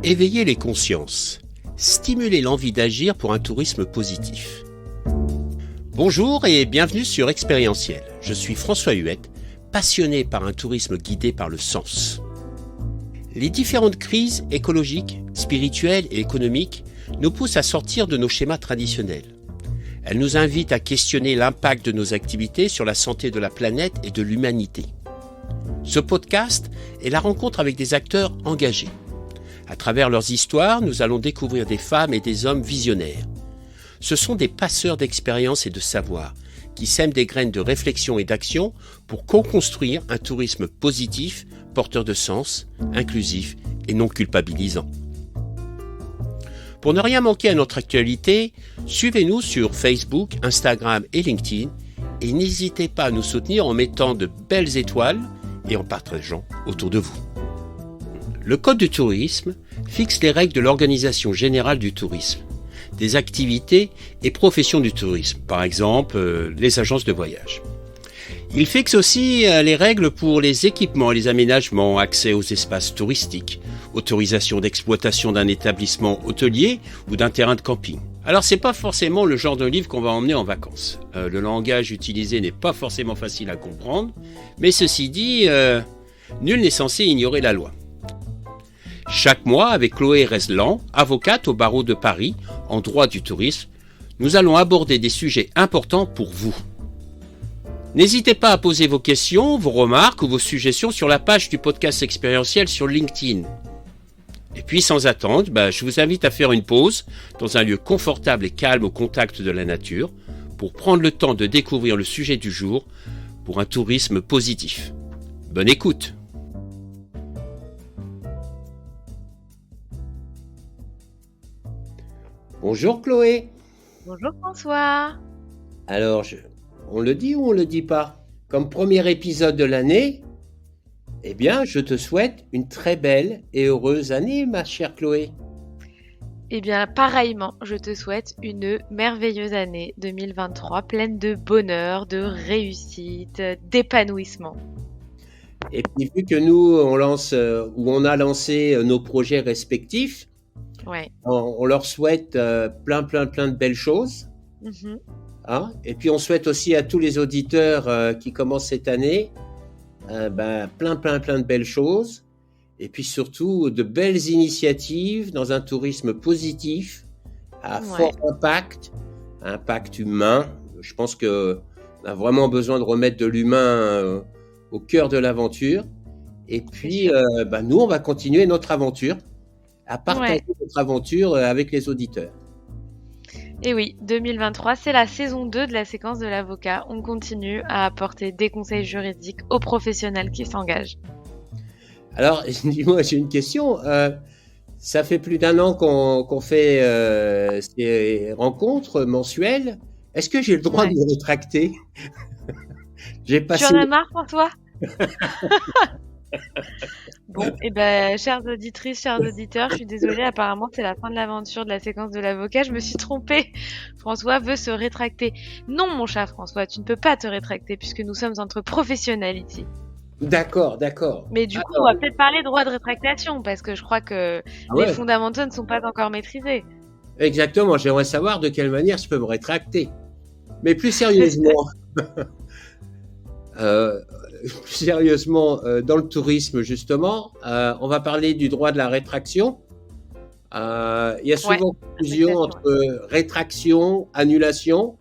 Éveiller les consciences, stimuler l'envie d'agir pour un tourisme positif. Bonjour et bienvenue sur Expérientiel. Je suis François Huette, passionné par un tourisme guidé par le sens. Les différentes crises écologiques, spirituelles et économiques nous poussent à sortir de nos schémas traditionnels. Elles nous invitent à questionner l'impact de nos activités sur la santé de la planète et de l'humanité. Ce podcast est la rencontre avec des acteurs engagés. À travers leurs histoires, nous allons découvrir des femmes et des hommes visionnaires. Ce sont des passeurs d'expérience et de savoir qui sèment des graines de réflexion et d'action pour co-construire un tourisme positif, porteur de sens, inclusif et non culpabilisant. Pour ne rien manquer à notre actualité, suivez-nous sur Facebook, Instagram et LinkedIn et n'hésitez pas à nous soutenir en mettant de belles étoiles et en partageant autour de vous. Le Code du tourisme fixe les règles de l'organisation générale du tourisme, des activités et professions du tourisme, par exemple les agences de voyage. Il fixe aussi les règles pour les équipements et les aménagements, accès aux espaces touristiques, autorisation d'exploitation d'un établissement hôtelier ou d'un terrain de camping. Alors c'est pas forcément le genre de livre qu'on va emmener en vacances. Le langage utilisé n'est pas forcément facile à comprendre, mais ceci dit, nul n'est censé ignorer la loi. Chaque mois, avec Chloé Reslan, avocate au barreau de Paris, en droit du tourisme, nous allons aborder des sujets importants pour vous. N'hésitez pas à poser vos questions, vos remarques ou vos suggestions sur la page du podcast expérientiel sur LinkedIn. Et puis sans attendre, je vous invite à faire une pause dans un lieu confortable et calme au contact de la nature pour prendre le temps de découvrir le sujet du jour pour un tourisme positif. Bonne écoute! Bonjour Chloé. Bonjour François. Alors, on le dit ou on le dit pas? Comme premier épisode de l'année, eh bien, je te souhaite une très belle et heureuse année, ma chère Chloé. Eh bien, pareillement, je te souhaite une merveilleuse année 2023, pleine de bonheur, de réussite, d'épanouissement. Et puis, vu que nous, on a lancé nos projets respectifs, ouais. On leur souhaite plein de belles choses. Mm-hmm. Hein, et puis, on souhaite aussi à tous les auditeurs qui commencent cette année plein de belles choses. Et puis surtout, de belles initiatives dans un tourisme positif, à fort impact humain. Je pense qu'on a vraiment besoin de remettre de l'humain au cœur de l'aventure. Et puis, nous, on va continuer notre aventure, à partager notre aventure avec les auditeurs. Et oui, 2023, c'est la saison 2 de la séquence de l'avocat. On continue à apporter des conseils juridiques aux professionnels qui s'engagent. Alors, dis-moi, j'ai une question. Ça fait plus d'1 an qu'on fait ces rencontres mensuelles. Est-ce que j'ai le droit de me rétracter? Tu en as marre, François? Bon, chères auditrices, chers auditeurs, je suis désolée, apparemment c'est la fin de l'aventure de la séquence de l'avocat, je me suis trompée. François veut se rétracter. Non, mon cher François, tu ne peux pas te rétracter puisque nous sommes entre professionnels ici. D'accord. Mais du coup, on va peut-être parler droit de rétractation parce que je crois que les fondamentaux ne sont pas encore maîtrisés. Exactement, j'aimerais savoir de quelle manière je peux me rétracter. Mais plus sérieusement... dans le tourisme, justement, on va parler du droit de la rétraction. Il y a souvent confusion entre rétraction, annulation.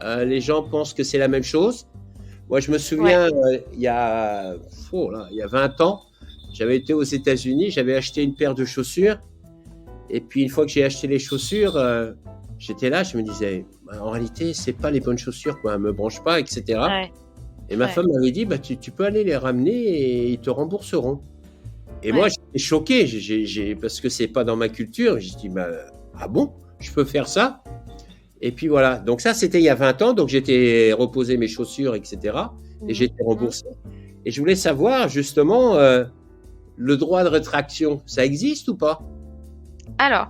Les gens pensent que c'est la même chose. Moi, je me souviens, il y a 20 ans, j'avais été aux États-Unis, j'avais acheté une paire de chaussures. Et puis, une fois que j'ai acheté les chaussures, j'étais là, je me disais, en réalité, c'est pas les bonnes chaussures, quoi, elles me branchent pas, etc. Et ma femme m'avait dit, tu peux aller les ramener et ils te rembourseront. Et moi, j'étais choqué, parce que c'est pas dans ma culture. J'ai dit, ah bon, je peux faire ça? Et puis voilà. Donc ça, c'était il y a 20 ans. Donc j'étais reposé mes chaussures, etc. Et j'étais remboursé. Et je voulais savoir, justement, le droit de rétraction, ça existe ou pas? Alors,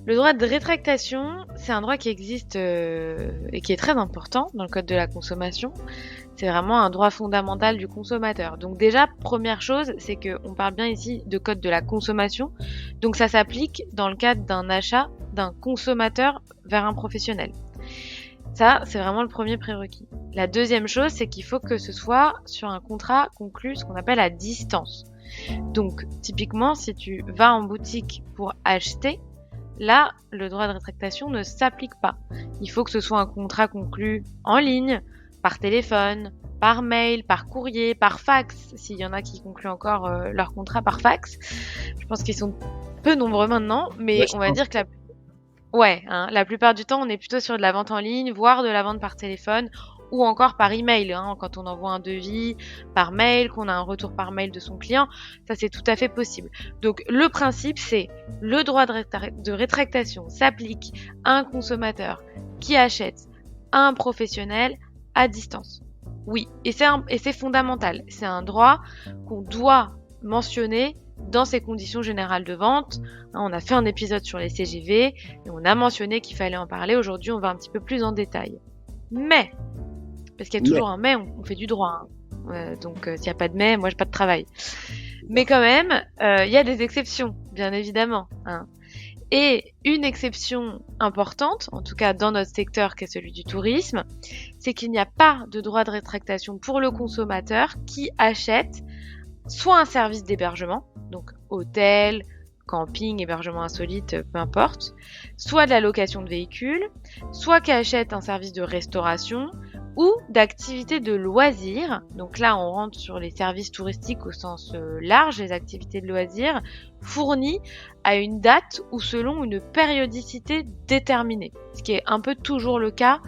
le droit de rétractation, c'est un droit qui existe et qui est très important dans le Code de la consommation. C'est vraiment un droit fondamental du consommateur. Donc déjà, première chose, c'est qu'on parle bien ici de Code de la consommation, Donc ça s'applique dans le cadre d'un achat d'un consommateur vers un professionnel. Ça, c'est vraiment le premier prérequis. La deuxième chose, c'est qu'il faut que ce soit sur un contrat conclu, ce qu'on appelle à distance. Donc, typiquement, si tu vas en boutique pour acheter, là, le droit de rétractation ne s'applique pas. Il faut que ce soit un contrat conclu en ligne, par téléphone, par mail, par courrier, par fax, s'il y en a qui concluent encore leur contrat par fax. Je pense qu'ils sont peu nombreux maintenant, mais on va dire que la plupart du temps, on est plutôt sur de la vente en ligne, voire de la vente par téléphone, ou encore par email, quand on envoie un devis par mail, qu'on a un retour par mail de son client, ça c'est tout à fait possible. Donc le principe, c'est le droit de rétractation s'applique à un consommateur qui achète à un professionnel à distance. Oui, et c'est fondamental. C'est un droit qu'on doit mentionner dans ces conditions générales de vente. On a fait un épisode sur les CGV et on a mentionné qu'il fallait en parler. Aujourd'hui, on va un petit peu plus en détail. Mais, parce qu'il y a toujours un mais, on fait du droit. Donc, s'il n'y a pas de mais, moi, j'ai pas de travail. Mais quand même, il y a des exceptions, bien évidemment. Et une exception importante, en tout cas dans notre secteur qui est celui du tourisme, c'est qu'il n'y a pas de droit de rétractation pour le consommateur qui achète soit un service d'hébergement, donc hôtel, camping, hébergement insolite, peu importe, soit de la location de véhicules, soit qui achète un service de restauration ou d'activités de loisirs. Donc là, on rentre sur les services touristiques au sens large, les activités de loisirs fournies à une date ou selon une périodicité déterminée, ce qui est un peu toujours le cas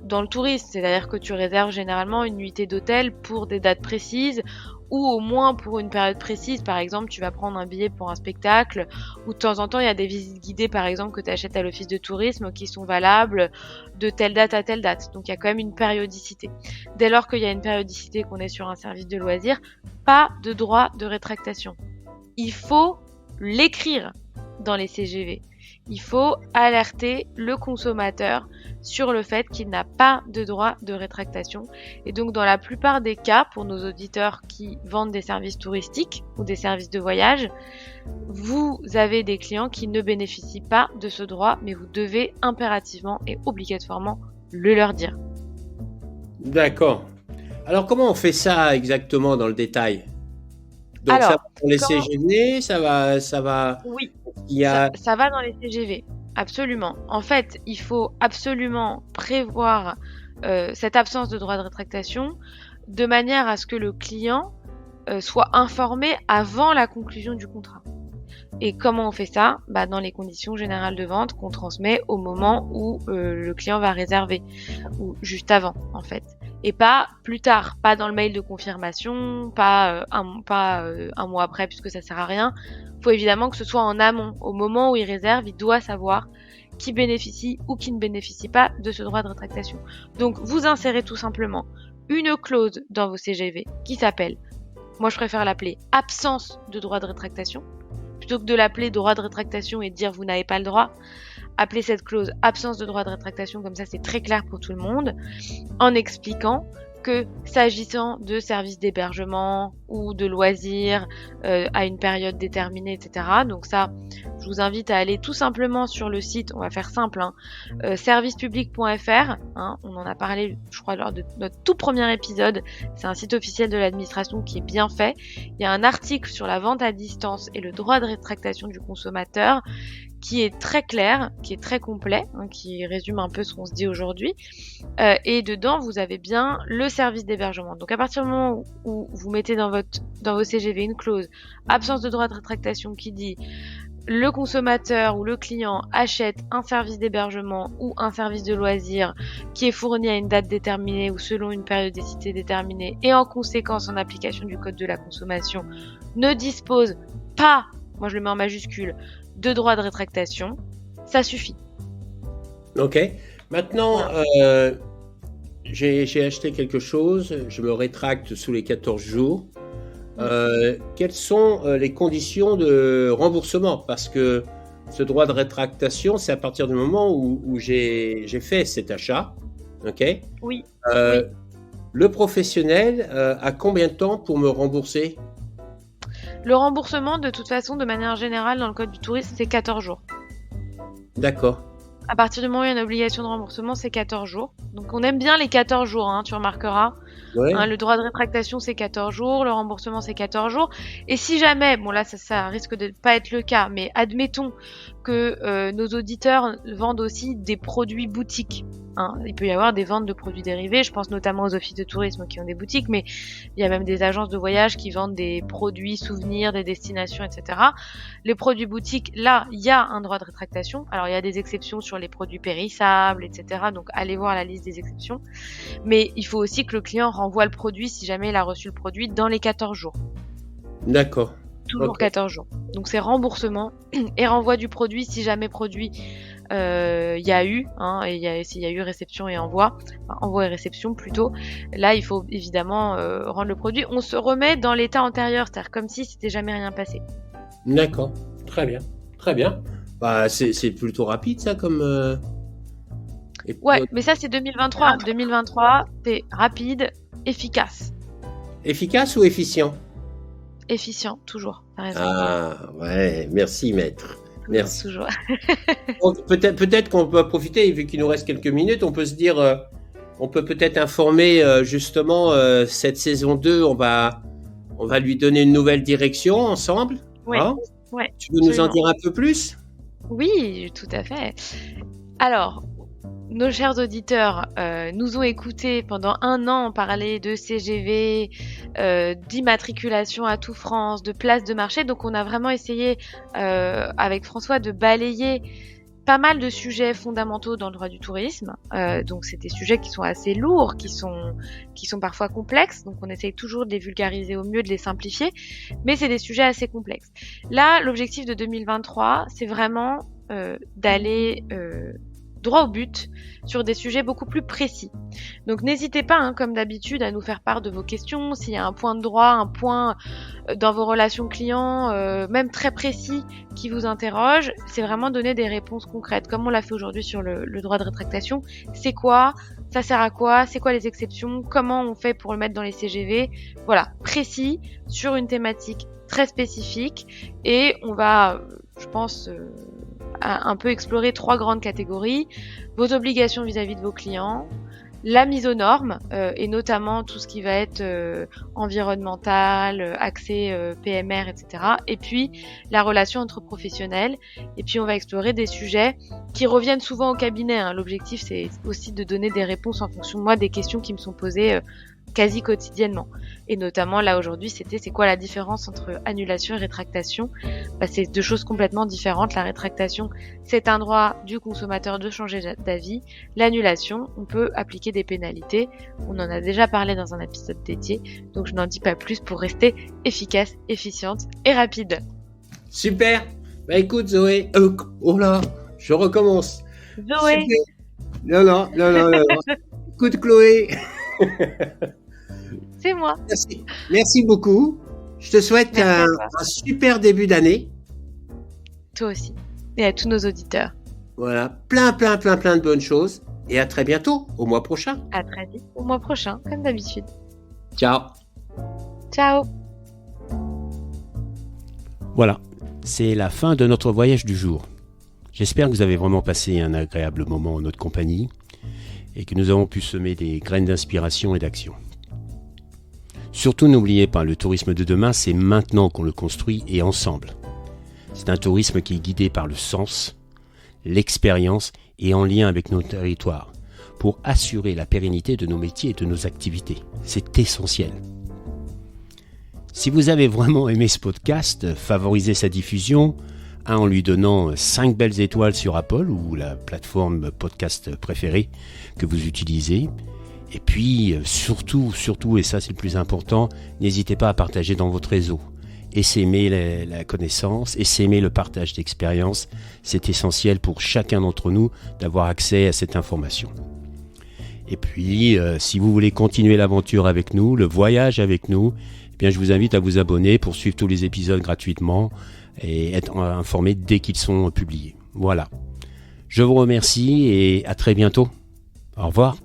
dans le tourisme, c'est-à-dire que tu réserves généralement une nuitée d'hôtel pour des dates précises ou au moins pour une période précise. Par exemple, tu vas prendre un billet pour un spectacle ou de temps en temps, il y a des visites guidées, par exemple, que tu achètes à l'office de tourisme qui sont valables de telle date à telle date. Donc, il y a quand même une périodicité. Dès lors qu'il y a une périodicité, qu'on est sur un service de loisirs, pas de droit de rétractation. Il faut l'écrire dans les CGV. Il faut alerter le consommateur sur le fait qu'il n'a pas de droit de rétractation. Et donc, dans la plupart des cas, pour nos auditeurs qui vendent des services touristiques ou des services de voyage, vous avez des clients qui ne bénéficient pas de ce droit, mais vous devez impérativement et obligatoirement le leur dire. D'accord. Alors, comment on fait ça exactement dans le détail ? Donc, ça va pour les CGV, ça va... Oui, ça va dans les CGV, absolument. En fait, il faut absolument prévoir cette absence de droit de rétractation de manière à ce que le client soit informé avant la conclusion du contrat. Et comment on fait ça ? Dans les conditions générales de vente qu'on transmet au moment où le client va réserver, ou juste avant, en fait. Et pas plus tard, pas dans le mail de confirmation, pas un mois après, puisque ça sert à rien. Il faut évidemment que ce soit en amont. Au moment où il réserve, il doit savoir qui bénéficie ou qui ne bénéficie pas de ce droit de rétractation. Donc, vous insérez tout simplement une clause dans vos CGV qui s'appelle, moi je préfère l'appeler absence de droit de rétractation, plutôt que de l'appeler droit de rétractation et de dire vous n'avez pas le droit. Appelez cette clause absence de droit de rétractation, comme ça c'est très clair pour tout le monde, en expliquant que s'agissant de services d'hébergement ou de loisirs à une période déterminée, etc. Donc ça, je vous invite à aller tout simplement sur le site, on va faire simple, servicepublic.fr, on en a parlé, je crois, lors de notre tout premier épisode. C'est un site officiel de l'administration qui est bien fait. Il y a un article sur la vente à distance et le droit de rétractation du consommateur qui est très clair, qui est très complet, qui résume un peu ce qu'on se dit aujourd'hui. Et dedans, vous avez bien le service d'hébergement. Donc à partir du moment où vous mettez dans vos CGV une clause absence de droit de rétractation qui dit le consommateur ou le client achète un service d'hébergement ou un service de loisir qui est fourni à une date déterminée ou selon une périodicité déterminée et en conséquence en application du code de la consommation ne dispose pas, moi je le mets en majuscule, de droit de rétractation, ça suffit. Ok. Maintenant, j'ai acheté quelque chose, je me rétracte sous les 14 jours. Quelles sont les conditions de remboursement ? Parce que ce droit de rétractation, c'est à partir du moment où j'ai fait cet achat. Ok ? Oui. Le professionnel a combien de temps pour me rembourser ? Le remboursement, de toute façon, de manière générale, dans le code du tourisme, c'est 14 jours. D'accord. À partir du moment où il y a une obligation de remboursement, c'est 14 jours. Donc on aime bien les 14 jours, hein, tu remarqueras. Ouais. Le droit de rétractation, c'est 14 jours, le remboursement, c'est 14 jours. Et si jamais, bon là, ça risque de pas être le cas, mais admettons que nos auditeurs vendent aussi des produits boutiques. Il peut y avoir des ventes de produits dérivés, je pense notamment aux offices de tourisme qui ont des boutiques, mais il y a même des agences de voyage qui vendent des produits, souvenirs, des destinations, etc. Les produits boutiques, là, il y a un droit de rétractation. Alors, il y a des exceptions sur les produits périssables, etc. Donc, allez voir la liste des exceptions. Mais il faut aussi que le client renvoie le produit si jamais il a reçu le produit dans les 14 jours. D'accord. Toujours Ok. 14 jours. Donc, c'est remboursement et renvoi du produit si jamais produit il y a eu, et s'il y a eu réception et envoi, envoi et réception plutôt, là il faut évidemment rendre le produit. On se remet dans l'état antérieur, c'est-à-dire comme si c'était jamais rien passé. D'accord. Très bien. Très bien. Bah, c'est plutôt rapide ça comme. Ouais, mais ça c'est 2023. 2023, c'est rapide, efficace. Efficace ou efficient? Efficient, toujours. T'as raison. Ah ouais, merci maître. Merci. Toujours. Donc, peut-être qu'on peut profiter, vu qu'il nous reste quelques minutes, on peut se dire, on peut peut-être informer justement cette saison 2, on va lui donner une nouvelle direction ensemble. Ouais. Hein? Ouais, Tu veux nous en absolument. dire un peu plus? Oui, tout à fait. Alors, nos chers auditeurs nous ont écoutés pendant 1 an parler de CGV, d'immatriculation à tout France, de place de marché. Donc on a vraiment essayé avec François de balayer pas mal de sujets fondamentaux dans le droit du tourisme. Donc c'est des sujets qui sont assez lourds, qui sont parfois complexes. Donc on essaye toujours de les vulgariser au mieux, de les simplifier. Mais c'est des sujets assez complexes. Là, l'objectif de 2023, c'est vraiment d'aller droit au but sur des sujets beaucoup plus précis. Donc n'hésitez pas, comme d'habitude, à nous faire part de vos questions. S'il y a un point de droit, un point dans vos relations clients, même très précis, qui vous interroge, c'est vraiment donner des réponses concrètes, comme on l'a fait aujourd'hui sur le droit de rétractation. C'est quoi? Ça sert à quoi? C'est quoi les exceptions? Comment on fait pour le mettre dans les CGV? Voilà, précis, sur une thématique très spécifique. Et on va, je pense, un peu explorer 3 grandes catégories. Vos obligations vis-à-vis de vos clients, la mise aux normes, et notamment tout ce qui va être environnemental, accès PMR, etc. Et puis la relation entre professionnels. Et puis on va explorer des sujets qui reviennent souvent au cabinet. L'objectif, c'est aussi de donner des réponses en fonction de moi des questions qui me sont posées quasi quotidiennement. Et notamment là aujourd'hui, c'est quoi la différence entre annulation et rétractation? C'est 2 choses complètement différentes. La rétractation, c'est un droit du consommateur de changer d'avis. L'annulation, on peut appliquer des pénalités. On en a déjà parlé dans un épisode dédié, donc je n'en dis pas plus pour rester efficace, efficiente et rapide. Super. Bah écoute Zoé, oh là, je recommence. Zoé. Super. Non. Écoute Chloé. C'est moi. Merci beaucoup. Je te souhaite un super début d'année. Toi aussi. Et à tous nos auditeurs. Voilà, plein de bonnes choses. Et à très bientôt, au mois prochain. À très vite, au mois prochain, comme d'habitude. Ciao. Ciao. Voilà, c'est la fin de notre voyage du jour. J'espère que vous avez vraiment passé un agréable moment en notre compagnie et que nous avons pu semer des graines d'inspiration et d'action. Surtout n'oubliez pas, le tourisme de demain, c'est maintenant qu'on le construit et ensemble. C'est un tourisme qui est guidé par le sens, l'expérience et en lien avec nos territoires pour assurer la pérennité de nos métiers et de nos activités. C'est essentiel. Si vous avez vraiment aimé ce podcast, favorisez sa diffusion en lui donnant 5 belles étoiles sur Apple ou la plateforme podcast préférée que vous utilisez. Et puis, surtout, et ça c'est le plus important, n'hésitez pas à partager dans votre réseau. Essaimer la connaissance, essaimer le partage d'expérience. C'est essentiel pour chacun d'entre nous d'avoir accès à cette information. Et puis, si vous voulez continuer l'aventure avec nous, le voyage avec nous, eh bien, je vous invite à vous abonner pour suivre tous les épisodes gratuitement et être informé dès qu'ils sont publiés. Voilà. Je vous remercie et à très bientôt. Au revoir.